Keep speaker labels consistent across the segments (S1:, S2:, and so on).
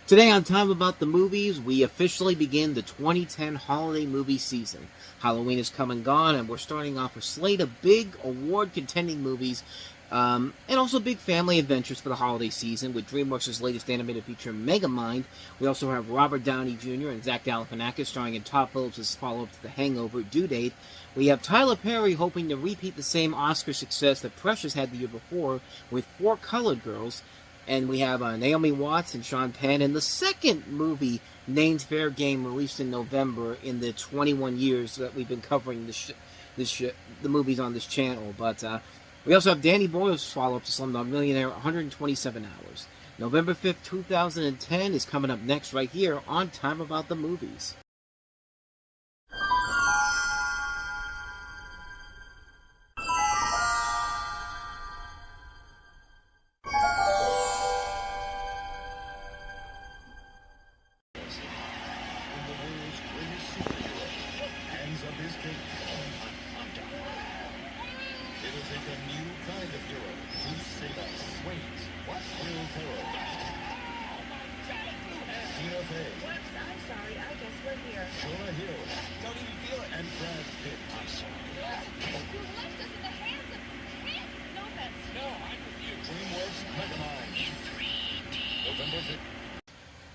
S1: Today on Time About the Movies, we officially begin the 2010 holiday movie season. Halloween is come and gone, and we're starting off a slate of big award-contending movies, and also big family adventures for the holiday season, with Dreamworks' latest animated feature, Megamind. We also have Robert Downey Jr. and Zach Galifianakis starring in Todd Phillips' follow-up to The Hangover, Due Date. We have Tyler Perry hoping to repeat the same Oscar success that Precious had the year before with Four Colored Girls. And we have Naomi Watts and Sean Penn in the second movie named Fair Game, released in November in the 21 years that we've been covering the movies on this channel. But we also have Danny Boyle's follow-up to Slumdog Millionaire, 127 Hours. November 5th, 2010 is coming up next right here on Time About the Movies.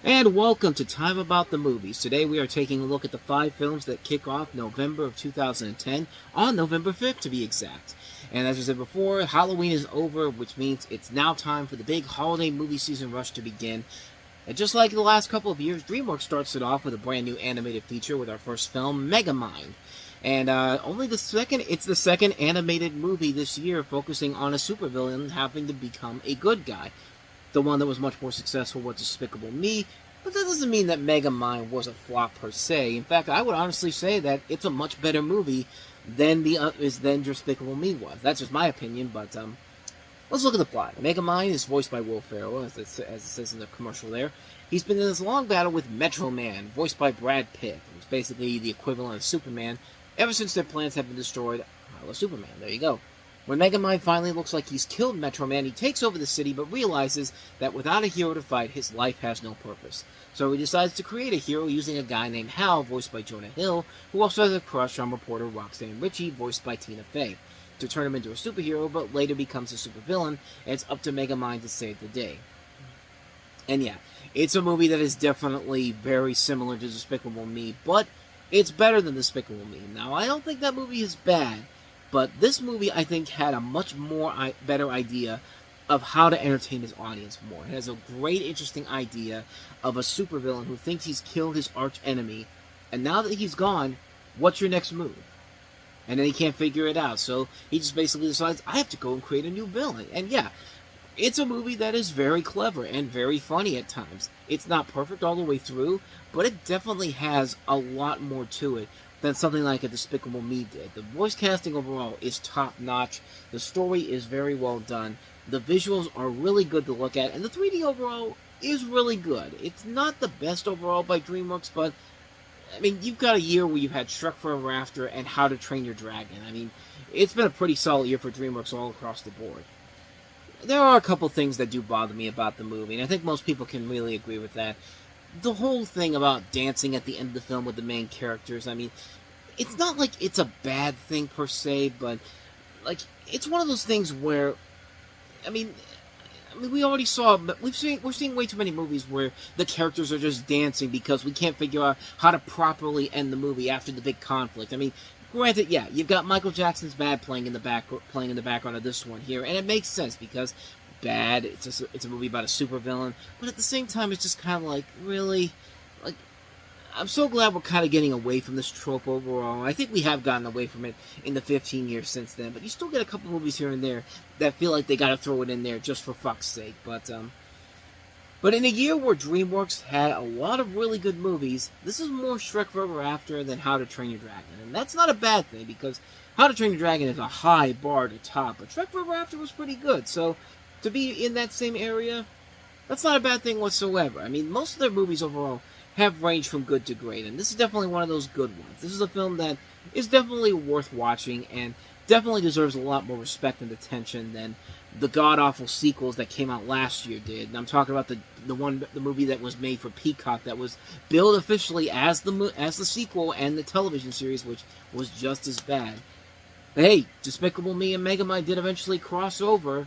S1: And welcome to Time About the Movies. Today we are taking a look at the 5 films that kick off November of 2010, on November 5th to be exact. And as I said before, Halloween is over, which means it's now time for the big holiday movie season rush to begin. And just like the last couple of years, Dreamworks starts it off with a brand new animated feature with our first film, Megamind. And it's the second animated movie this year focusing on a supervillain having to become a good guy. The one that was much more successful was Despicable Me, but that doesn't mean that Megamind was a flop per se. In fact, I would honestly say that it's a much better movie than Despicable Me was. That's just my opinion, but let's look at the plot. Megamind is voiced by Will Ferrell, as it says in the commercial there. He's been in this long battle with Metro Man, voiced by Brad Pitt, who's basically the equivalent of Superman, ever since their plans have been destroyed. Well, Superman, there you go. When Megamind finally looks like he's killed Metro Man, he takes over the city, but realizes that without a hero to fight, his life has no purpose. So he decides to create a hero using a guy named Hal, voiced by Jonah Hill, who also has a crush on reporter Roxanne Ritchie, voiced by Tina Fey, to turn him into a superhero, but later becomes a supervillain, and it's up to Megamind to save the day. And yeah, it's a movie that is definitely very similar to Despicable Me, but it's better than Despicable Me. Now, I don't think that movie is bad, but this movie, I think, had a much better idea of how to entertain his audience more. It has a great, interesting idea of a supervillain who thinks he's killed his arch enemy, and now that he's gone, what's your next move? And then he can't figure it out, so he just basically decides, I have to go and create a new villain. And yeah, it's a movie that is very clever and very funny at times. It's not perfect all the way through, but it definitely has a lot more to it than something like a Despicable Me did. The voice casting overall is top-notch. The story is very well done. The visuals are really good to look at, and the 3D overall is really good. It's not the best overall by DreamWorks, but I mean, you've got a year where you've had Shrek Forever After and How to Train Your Dragon. I mean, it's been a pretty solid year for DreamWorks all across the board. There are a couple things that do bother me about the movie, and I think most people can really agree with that. The whole thing about dancing at the end of the film with the main characters, I mean, it's not like it's a bad thing per se, but like, it's one of those things where, I mean, we already saw, we're seeing way too many movies where the characters are just dancing because we can't figure out how to properly end the movie after the big conflict. I mean, granted, yeah, you've got Michael Jackson's Bad playing in the background of this one here, and it makes sense because Bad, it's a movie about a supervillain, but at the same time, it's just kind of like, really, like, I'm so glad we're kind of getting away from this trope overall. I think we have gotten away from it in the 15 years since then, but you still get a couple movies here and there that feel like they got to throw it in there just for fuck's sake. But in a year where DreamWorks had a lot of really good movies, this is more Shrek Forever After than How to Train Your Dragon, and that's not a bad thing because How to Train Your Dragon is a high bar to top, but Shrek Forever After was pretty good. So to be in that same area, that's not a bad thing whatsoever. I mean, most of their movies overall have ranged from good to great, and this is definitely one of those good ones. This is a film that is definitely worth watching and definitely deserves a lot more respect and attention than the god-awful sequels that came out last year did. And I'm talking about the movie that was made for Peacock that was billed officially as the sequel and the television series, which was just as bad. But hey, Despicable Me and Megamind did eventually cross over,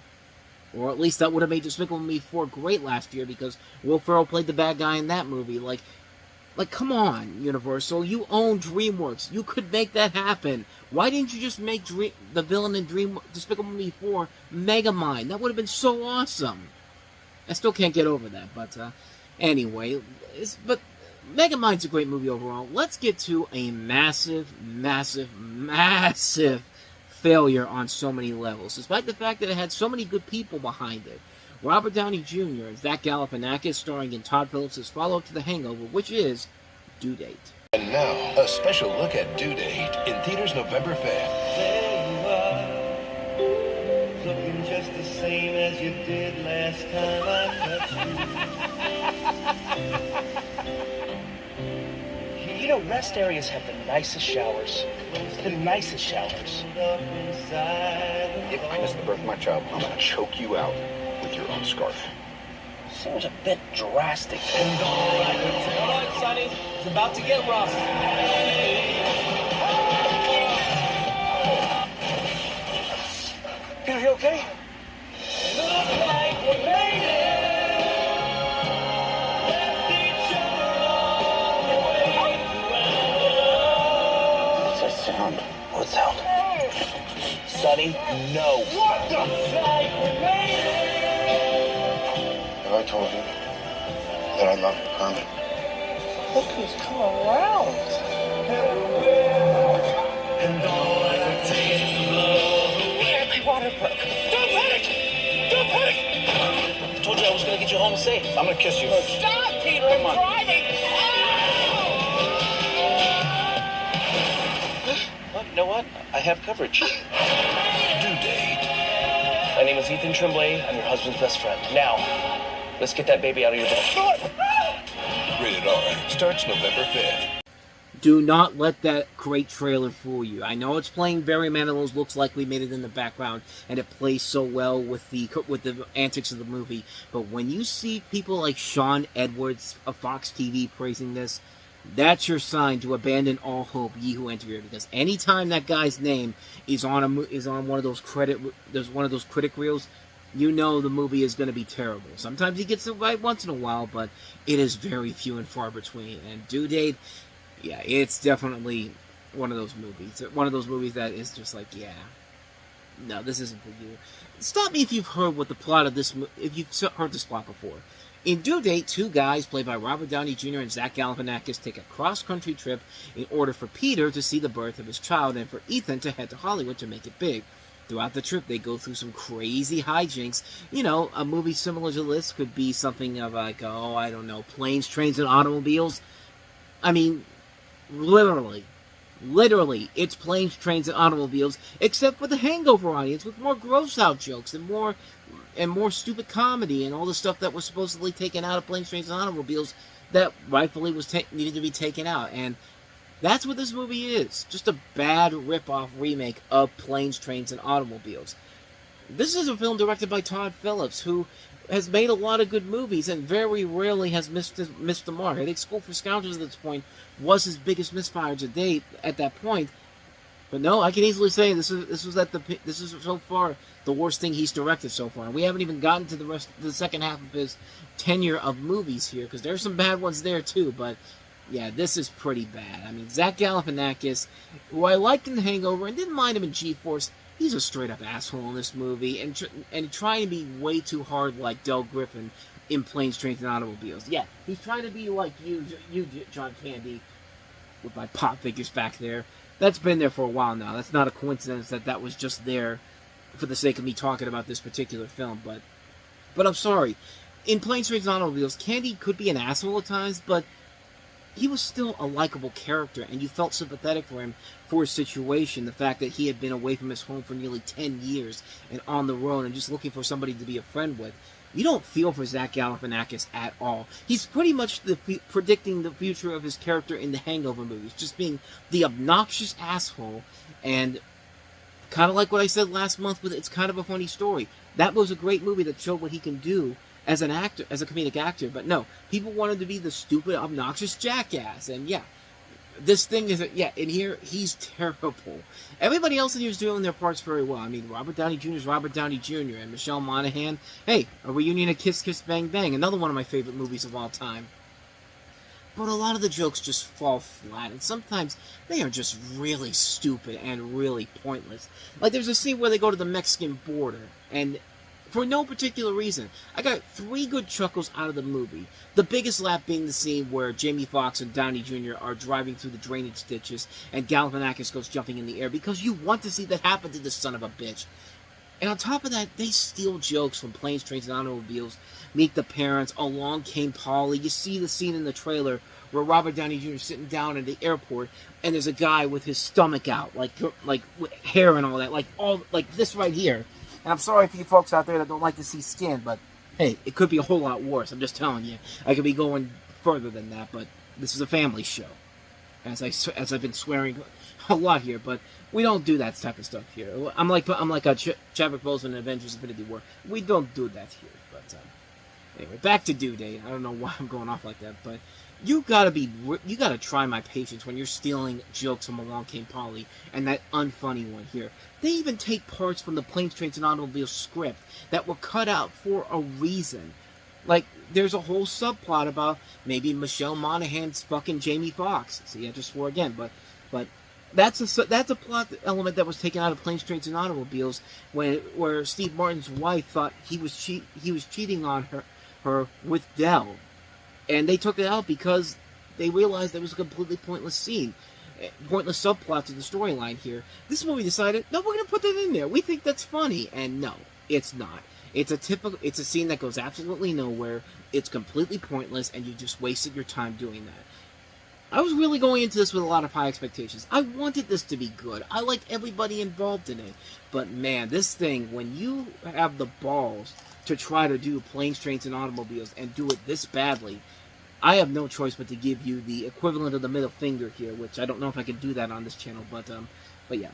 S1: or at least that would have made Despicable Me 4 great last year because Will Ferrell played the bad guy in that movie. Like, come on, Universal. You own DreamWorks. You could make that happen. Why didn't you just make the villain in Despicable Me 4 Megamind? That would have been so awesome. I still can't get over that, but anyway. But Megamind's a great movie overall. Let's get to a massive, massive, massive failure on so many levels, despite the fact that it had so many good people behind it. Robert Downey Jr. and Zach Galifianakis starring in Todd Phillips' follow-up to The Hangover, which is Due Date.
S2: And now, a special look at Due Date in theaters November 5th.
S3: There you are, looking just the same as you did last time I touched you.
S4: You know, rest areas have the nicest showers. The nicest showers.
S2: If I miss the birth of my child, I'm gonna choke you out with your own scarf.
S4: Seems a bit drastic.
S3: All right, Sonny, it's about to get rough.
S4: Peter, you okay?
S3: Looks like we made it. Left each other all the way to
S4: What's that sound? What sound? Sonny, no.
S3: what the? Looks like we made it.
S2: Have I told you that I love you, Carmen?
S4: Look who's come around.
S3: And all I can taste is love away.
S4: My water broke.
S3: Don't panic! Don't panic!
S4: I told you I was going to get you home safe.
S2: I'm gonna kiss you.
S4: Stop, Peter. I'm driving. Well, you know what? I have coverage.
S2: Due Date.
S4: My name is Ethan Tremblay. I'm your husband's best friend. Now, let's get that baby out of your bed.
S2: Rated R. Starts November 5th.
S1: Do not let that great trailer fool you. I know it's playing Barry Manilow's Looks Like We Made It in the background, and it plays so well with the antics of the movie. But when you see people like Sean Edwards of Fox TV praising this, that's your sign to abandon all hope, ye who enter here. Because anytime that guy's name is on one of those critic reels, you know the movie is going to be terrible. Sometimes he gets it right once in a while, but it is very few and far between. And Due Date, yeah, it's definitely one of those movies. One of those movies that is just like, yeah, no, this isn't for you. Stop me if you've heard what the plot of this, if you've heard this plot before. In Due Date, two guys, played by Robert Downey Jr. and Zach Galifianakis, take a cross-country trip in order for Peter to see the birth of his child and for Ethan to head to Hollywood to make it big. Throughout the trip, they go through some crazy hijinks. You know, a movie similar to this could be something of like, oh, I don't know, Planes, Trains, and Automobiles. I mean, literally, it's Planes, Trains, and Automobiles, except for the Hangover audience, with more gross-out jokes and more stupid comedy and all the stuff that was supposedly taken out of Planes, Trains, and Automobiles that rightfully was needed to be taken out. And that's what this movie is. Just a bad rip-off remake of Planes, Trains, and Automobiles. This is a film directed by Todd Phillips, who has made a lot of good movies and very rarely has missed the mark. I think School for Scoundrels at this point was his biggest misfire to date at that point. But no, I can easily say this is so far the worst thing he's directed so far. We haven't even gotten to the second half of his tenure of movies here, because there's some bad ones there too, but yeah, this is pretty bad. I mean, Zach Galifianakis, who I liked in The Hangover and didn't mind him in G-Force, he's a straight-up asshole in this movie, and trying to be way too hard like Del Griffin in Planes, Trains, and Automobiles. Yeah, he's trying to be like you, John Candy, with my pop figures back there. That's been there for a while now. That's not a coincidence that was just there for the sake of me talking about this particular film, but I'm sorry. In Planes, Trains, and Automobiles, Candy could be an asshole at times, but he was still a likable character, and you felt sympathetic for him for his situation. The fact that he had been away from his home for nearly 10 years and on the road and just looking for somebody to be a friend with. You don't feel for Zach Galifianakis at all. He's pretty much predicting the future of his character in the Hangover movies, just being the obnoxious asshole and Kind of like what I said last month with It's Kind of a Funny Story. That was a great movie that showed what he can do as an actor, as a comedic actor. But no, people wanted to be the stupid, obnoxious jackass. And yeah, this thing is, in here, he's terrible. Everybody else in here is doing their parts very well. I mean, Robert Downey Jr. is Robert Downey Jr. and Michelle Monaghan. Hey, a reunion of Kiss Kiss Bang Bang, another one of my favorite movies of all time. But a lot of the jokes just fall flat, and sometimes they are just really stupid and really pointless. Like, there's a scene where they go to the Mexican border, and for no particular reason, I got 3 good chuckles out of the movie. The biggest laugh being the scene where Jamie Foxx and Downey Jr. are driving through the drainage ditches, and Galifianakis goes jumping in the air, because you want to see that happen to this son of a bitch. And on top of that, they steal jokes from Planes, Trains, and Automobiles, Meet the Parents, Along Came Polly. You see the scene in the trailer where Robert Downey Jr. is sitting down at the airport, and there's a guy with his stomach out, like with hair and all that, like this right here. And I'm sorry for you folks out there that don't like to see skin, but hey, it could be a whole lot worse. I'm just telling you. I could be going further than that, but this is a family show, as I've been swearing a lot here, but we don't do that type of stuff here. I'm like a Chadwick Boseman in Avengers: Infinity War. We don't do that here. But anyway, back to Due Date. I don't know why I'm going off like that, but you gotta try my patience when you're stealing jokes from Along Came Polly and that unfunny one here. They even take parts from the Planes, Trains, and Automobiles script that were cut out for a reason. Like, there's a whole subplot about maybe Michelle Monaghan's fucking Jamie Foxx. See, I just swore again, but that's a plot element that was taken out of Planes, Trains, and Automobiles where Steve Martin's wife thought he was cheating on her with Dell. And they took it out because they realized it was a completely pointless scene. Pointless subplot to the storyline here. This movie decided, no, we're going to put that in there. We think that's funny. And no, it's not. It's a scene that goes absolutely nowhere. It's completely pointless, and you just wasted your time doing that. I was really going into this with a lot of high expectations. I wanted this to be good. I liked everybody involved in it. But man, this thing, when you have the balls to try to do Planes, Trains, and Automobiles and do it this badly, I have no choice but to give you the equivalent of the middle finger here, which I don't know if I can do that on this channel, but yeah.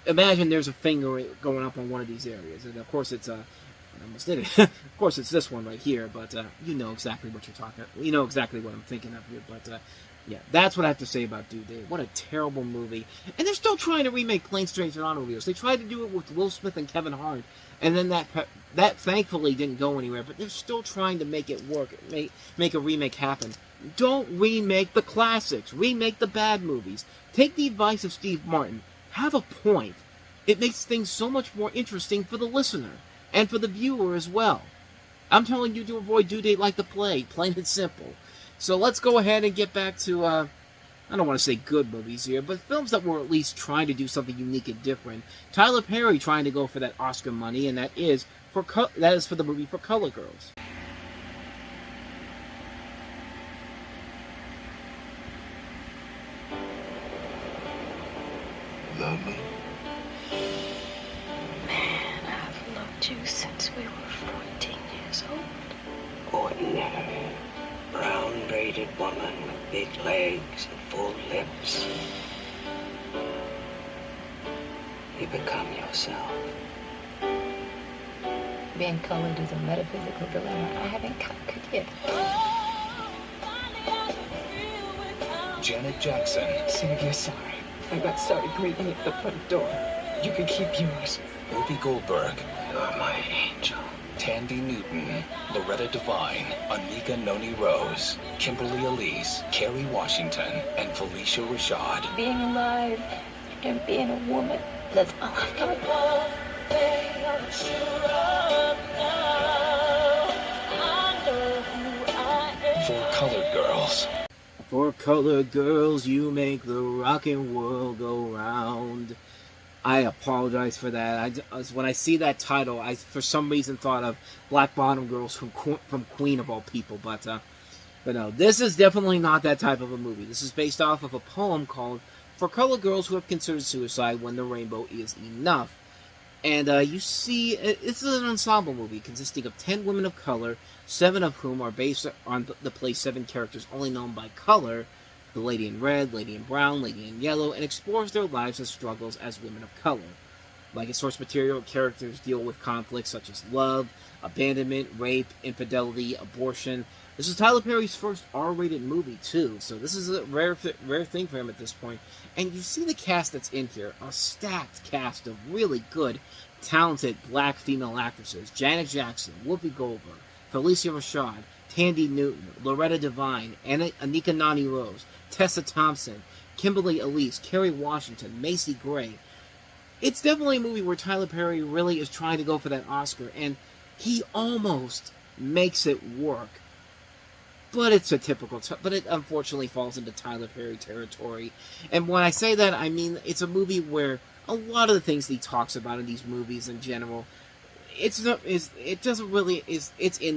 S1: Imagine there's a finger going up on one of these areas, and of course it's I almost did it. Of course it's this one right here, but you know exactly what you're talking about. You know exactly what I'm thinking of here, but yeah, that's what I have to say about Due Date. What a terrible movie. And they're still trying to remake Planes, Trains, and Automobiles. They tried to do it with Will Smith and Kevin Hart, and then that thankfully didn't go anywhere, but they're still trying to make it work, make a remake happen. Don't remake the classics. Remake the bad movies. Take the advice of Steve Martin. Have a point. It makes things so much more interesting for the listener, and for the viewer as well. I'm telling you to avoid Due Date like the plague, plain and simple. So let's go ahead and get back to, I don't want to say good movies here, but films that were at least trying to do something unique and different. Tyler Perry trying to go for that Oscar money, and that is for the movie For Color Girls.
S2: Love me?
S5: Man, I've loved you since we were 14 years old.
S6: Ordinary, brown braided woman with big legs and full lips. You become yourself.
S5: Being colored is a metaphysical dilemma I haven't conquered yet.
S2: Janet Jackson.
S7: Say you're sorry. I got started greeting you at the front door. You can keep yours.
S2: Whoopi Goldberg.
S6: You're my angel.
S2: Tandy Newton. Loretta Devine. Anika Noni Rose. Kimberly Elise. Kerry Washington. And Felicia Rashad.
S5: Being alive and being a woman, that's all I've got.
S2: For Colored Girls.
S1: For Colored Girls, you make the rockin' world go round. I apologize for that. When I see that title, I for some reason thought of Black Bottom Girls from Queen of all people. But no, this is definitely not that type of a movie. This is based off of a poem called For Colored Girls Who Have Considered Suicide When the Rainbow Is Enough. And you see, it's an ensemble movie consisting of 10 women of color, 7 of whom are based on the play's 7 characters only known by color, the Lady in Red, Lady in Brown, Lady in Yellow, and explores their lives and struggles as women of color. Like its source material, characters deal with conflicts such as love, abandonment, rape, infidelity, abortion. This is Tyler Perry's first R-rated movie, too, so this is a rare thing for him at this point. And you see the cast that's in here, a stacked cast of really good, talented black female actresses. Janet Jackson, Whoopi Goldberg, Felicia Rashad, Tandy Newton, Loretta Devine, Anika Noni Rose, Tessa Thompson, Kimberly Elise, Kerry Washington, Macy Gray. It's definitely a movie where Tyler Perry really is trying to go for that Oscar, and he almost makes it work. But it's a typical, but it unfortunately falls into Tyler Perry territory. And when I say that, I mean it's a movie where a lot of the things he talks about in these movies in general, it's in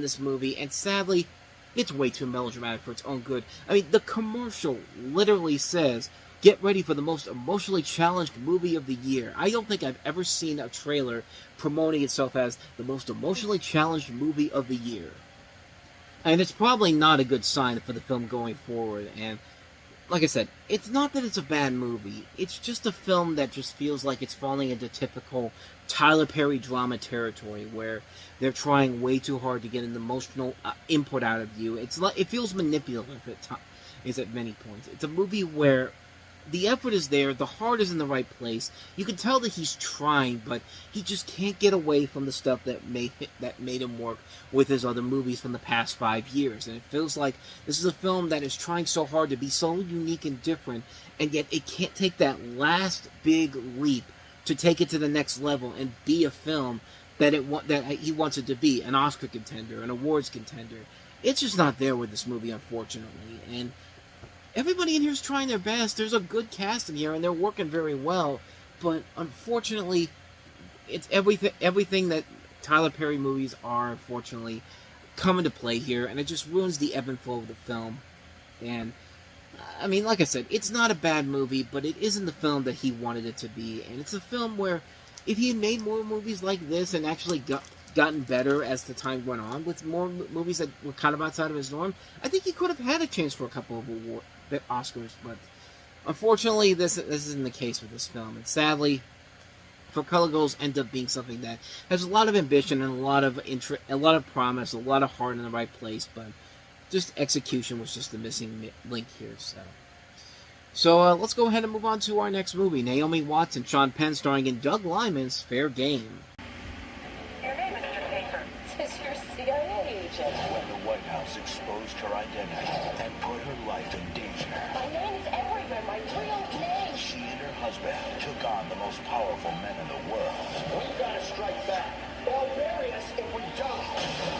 S1: this movie, and sadly, it's way too melodramatic for its own good. I mean, the commercial literally says, "Get ready for the most emotionally challenged movie of the year." I don't think I've ever seen a trailer promoting itself as the most emotionally challenged movie of the year. And it's probably not a good sign for the film going forward. And like I said, it's not that it's a bad movie. It's just a film that just feels like it's falling into typical Tyler Perry drama territory, where they're trying way too hard to get an emotional input out of you. It feels manipulative at many points. It's a movie where the effort is there, the heart is in the right place. You can tell that he's trying, but he just can't get away from the stuff that made him work with his other movies from the past 5 years. And it feels like this is a film that is trying so hard to be so unique and different, and yet it can't take that last big leap to take it to the next level and be a film that he wants it to be, an Oscar contender, an awards contender. It's just not there with this movie, unfortunately. And everybody in here is trying their best. There's a good cast in here, and they're working very well. But unfortunately, it's everything that Tyler Perry movies are, unfortunately, come into play here, and it just ruins the ebb and flow of the film. And I mean, like I said, it's not a bad movie, but it isn't the film that he wanted it to be. And it's a film where, if he had made more movies like this and actually gotten better as the time went on, with more movies that were kind of outside of his norm, I think he could have had a chance for a couple of Oscars. But unfortunately, this isn't the case with this film. And sadly, For Color Goals ends up being something that has a lot of ambition and a lot of promise, a lot of heart in the right place, but just execution was just the missing link here. So let's go ahead and move on to our next movie, Naomi Watts and Sean Penn, starring in Doug Liman's Fair Game.
S7: Your name, Mr. Paper. Says you're a CIA agent.
S2: When the White House exposed her identity and put her life in danger,
S7: My name is everywhere. My real name.
S2: she and her husband took on the most powerful men in the world.
S4: We gotta strike back. They'll bury us if we don't.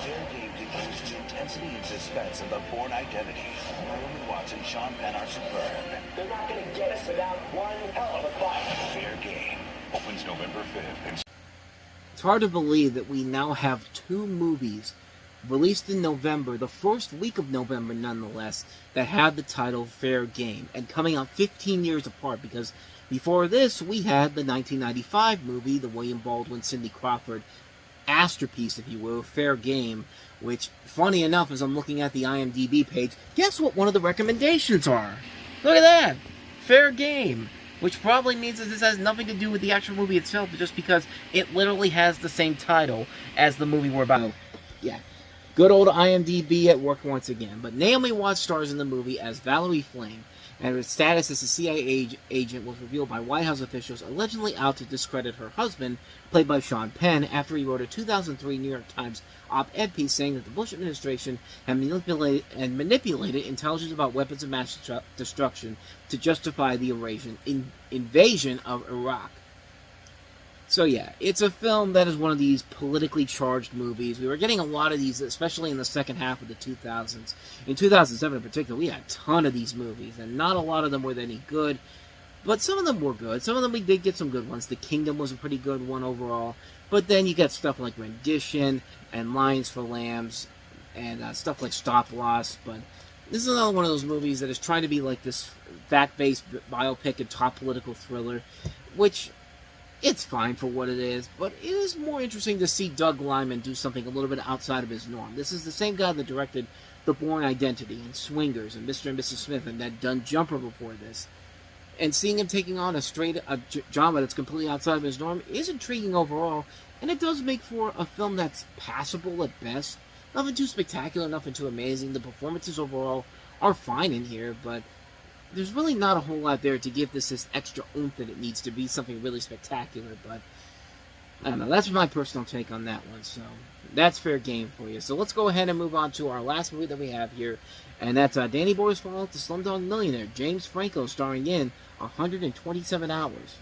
S2: Fair Game continues the intensity and suspense of the Bourne identity. Naomi Watts and Sean Penn are superb.
S4: They're not gonna get us without one hell of a fight.
S2: Fair Game opens November 5th.
S1: It's hard to believe that we now have two movies released in November, the first week of November nonetheless, that have the title Fair Game, and coming out 15 years apart, because before this we had the 1995 movie, the William Baldwin, Cindy Crawford masterpiece, if you will, Fair Game, which, funny enough, as I'm looking at the IMDb page, guess what one of the recommendations are? Look at that! Fair Game! Which probably means that this has nothing to do with the actual movie itself, but just because it literally has the same title as the movie we're about. Yeah. Good old IMDb at work once again. But Naomi Watts stars in the movie as Valerie Flame, and her status as a CIA agent was revealed by White House officials allegedly out to discredit her husband, played by Sean Penn, after he wrote a 2003 New York Times op-ed piece saying that the Bush administration had manipulated intelligence about weapons of mass destruction to justify the invasion of Iraq. So yeah, it's a film that is one of these politically charged movies. We were getting a lot of these, especially in the second half of the 2000s. In 2007 in particular, we had a ton of these movies, and not a lot of them were any good, but some of them were good. Some of them we did get some good ones. The Kingdom was a pretty good one overall, but then you got stuff like Rendition and Lions for Lambs, and stuff like Stop Loss. But this is another one of those movies that is trying to be like this fact-based biopic and top political thriller, which, it's fine for what it is, but it is more interesting to see Doug Liman do something a little bit outside of his norm. This is the same guy that directed The Bourne Identity and Swingers and Mr. and Mrs. Smith and had done Jumper before this. And seeing him taking on a drama that's completely outside of his norm is intriguing overall, and it does make for a film that's passable at best. Nothing too spectacular, nothing too amazing. The performances overall are fine in here, but there's really not a whole lot there to give this extra oomph that it needs to be something really spectacular. But I don't know, that's my personal take on that one, so that's fair game for you. So let's go ahead and move on to our last movie that we have here, and that's Danny Boyle's follow-up to Slumdog Millionaire, James Franco starring in 127 Hours.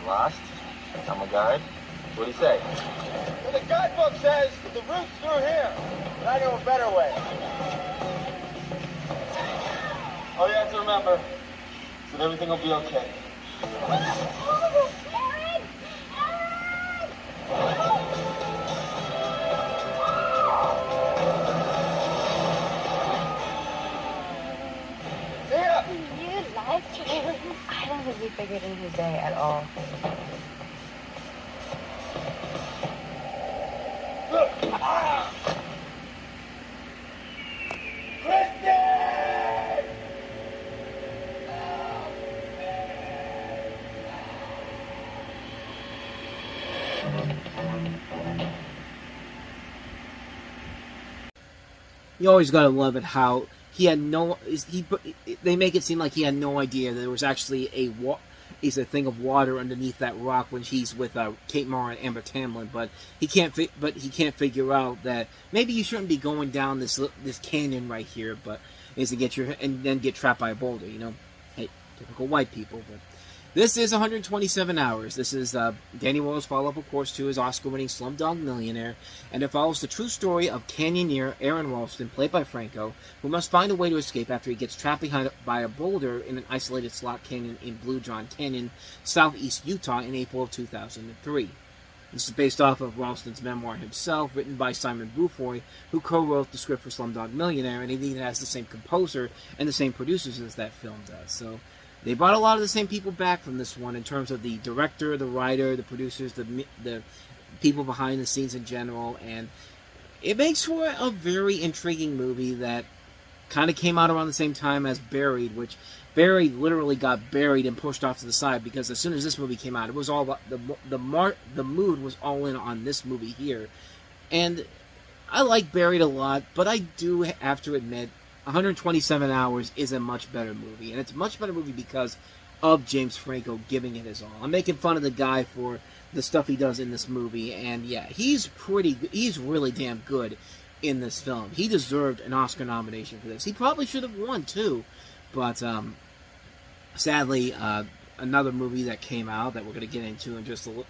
S8: Lost? I'm a guide. What do you say?
S9: Well, the guidebook says the route's through here, but I know a better way.
S8: Oh, you have to remember, so everything will be okay.
S5: You liked him.
S10: I don't think he figured in his day at all.
S9: Look! Ah! Kristen!
S1: You always gotta love it how he had they make it seem like he had no idea that there was actually a thing of water underneath that rock when he's with Kate Mara and Amber Tamlin, but he can't figure out that maybe you shouldn't be going down this canyon right here, but is to get and then get trapped by a boulder, you know. Hey, typical white people. But this is 127 Hours. This is Danny Boyle's follow-up, of course, to his Oscar-winning Slumdog Millionaire, and it follows the true story of canyoneer Aaron Ralston, played by Franco, who must find a way to escape after he gets trapped by a boulder in an isolated slot canyon in Blue John Canyon, southeast Utah, in April of 2003. This is based off of Ralston's memoir himself, written by Simon Beaufoy, who co-wrote the script for Slumdog Millionaire, and it even has the same composer and the same producers as that film does. So they brought a lot of the same people back from this one in terms of the director, the writer, the producers, the people behind the scenes in general, and it makes for a very intriguing movie that kind of came out around the same time as Buried, which Buried literally got buried and pushed off to the side because as soon as this movie came out, it was all about the mood was all in on this movie here. And I like Buried a lot, but I do have to admit 127 Hours is a much better movie, and it's a much better movie because of James Franco giving it his all. I'm making fun of the guy for the stuff he does in this movie, and yeah, he's really damn good in this film. He deserved an Oscar nomination for this. He probably should have won too, but sadly, another movie that came out that we're going to get into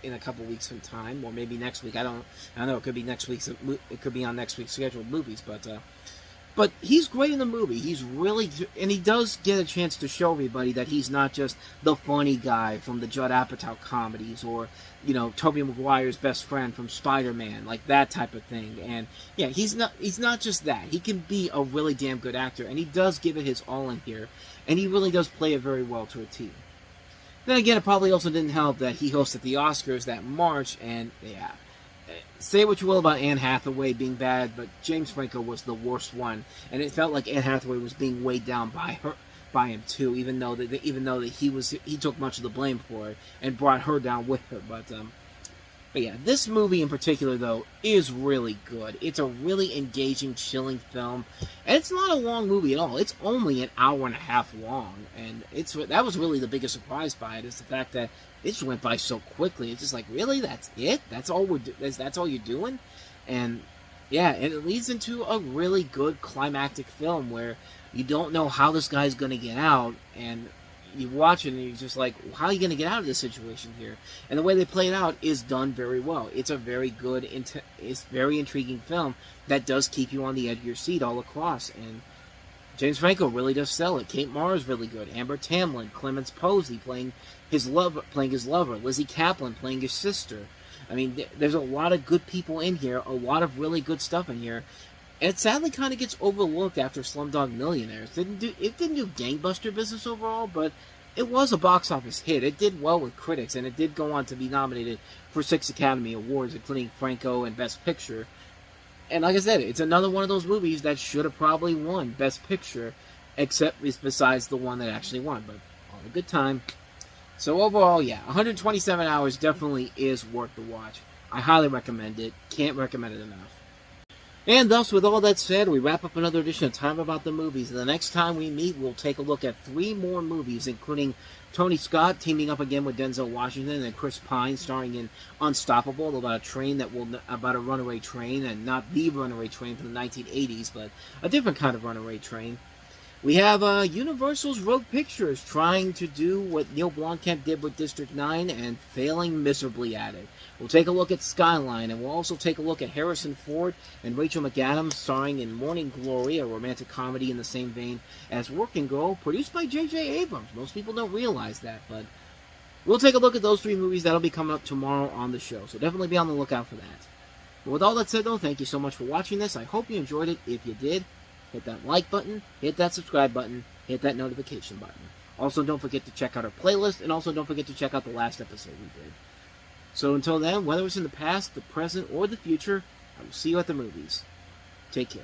S1: in a couple weeks from time, or maybe next week. I don't know. It could be next week's. It could be on next week's scheduled movies, but he's great in the movie. He's really, and he does get a chance to show everybody that he's not just the funny guy from the Judd Apatow comedies, or, you know, Tobey Maguire's best friend from Spider-Man, like that type of thing. And yeah, he's not just that. He can be a really damn good actor, and he does give it his all in here, and he really does play it very well to a T. Then again, it probably also didn't help that he hosted the Oscars that March, and yeah, say what you will about Anne Hathaway being bad, but James Franco was the worst one, and it felt like Anne Hathaway was being weighed down by him too, even though that he took much of the blame for it and brought her down with her. But yeah, this movie in particular though is really good. It's a really engaging, chilling film, and it's not a long movie at all. It's only an hour and a half long, and that was really the biggest surprise by it, is the fact that it just went by so quickly. It's just like, really, that's it? That's all you're doing? And Yeah, and it leads into a really good climactic film where you don't know how this guy's going to get out, and you watch it and you're just like, how are you going to get out of this situation here? And the way they play it out is done very well. It's a very good, it's very intriguing film that does keep you on the edge of your seat all across, and James Franco really does sell it. Kate Mara is really good. Amber Tamlin, Clemens Posey playing his lover, Lizzie Kaplan playing his sister. I mean, there's a lot of good people in here, a lot of really good stuff in here, and it sadly kind of gets overlooked after Slumdog Millionaire. It didn't do gangbuster business overall, but it was a box office hit. It did well with critics, and it did go on to be nominated for 6 Academy Awards, including Franco and Best Picture. And like I said, it's another one of those movies that should have probably won Best Picture, except besides the one that actually won. But all a good time. So overall, yeah, 127 hours definitely is worth the watch. I highly recommend it. Can't recommend it enough. And thus, with all that said, we wrap up another edition of Time About the Movies. And the next time we meet, we'll take a look at 3 more movies, including Tony Scott teaming up again with Denzel Washington and Chris Pine starring in Unstoppable, about a runaway train, and not the runaway train from the 1980s, but a different kind of runaway train. We have Universal's Rogue Pictures trying to do what Neil Blomkamp did with District 9 and failing miserably at it. We'll take a look at Skyline, and we'll also take a look at Harrison Ford and Rachel McAdams starring in Morning Glory, a romantic comedy in the same vein as Working Girl, produced by J.J. Abrams. Most people don't realize that, but we'll take a look at those 3 movies. That'll be coming up tomorrow on the show, so definitely be on the lookout for that. But with all that said, though, thank you so much for watching this. I hope you enjoyed it. If you did, hit that like button, hit that subscribe button, hit that notification button. Also, don't forget to check out our playlist, and also don't forget to check out the last episode we did. So until then, whether it's in the past, the present, or the future, I will see you at the movies. Take care.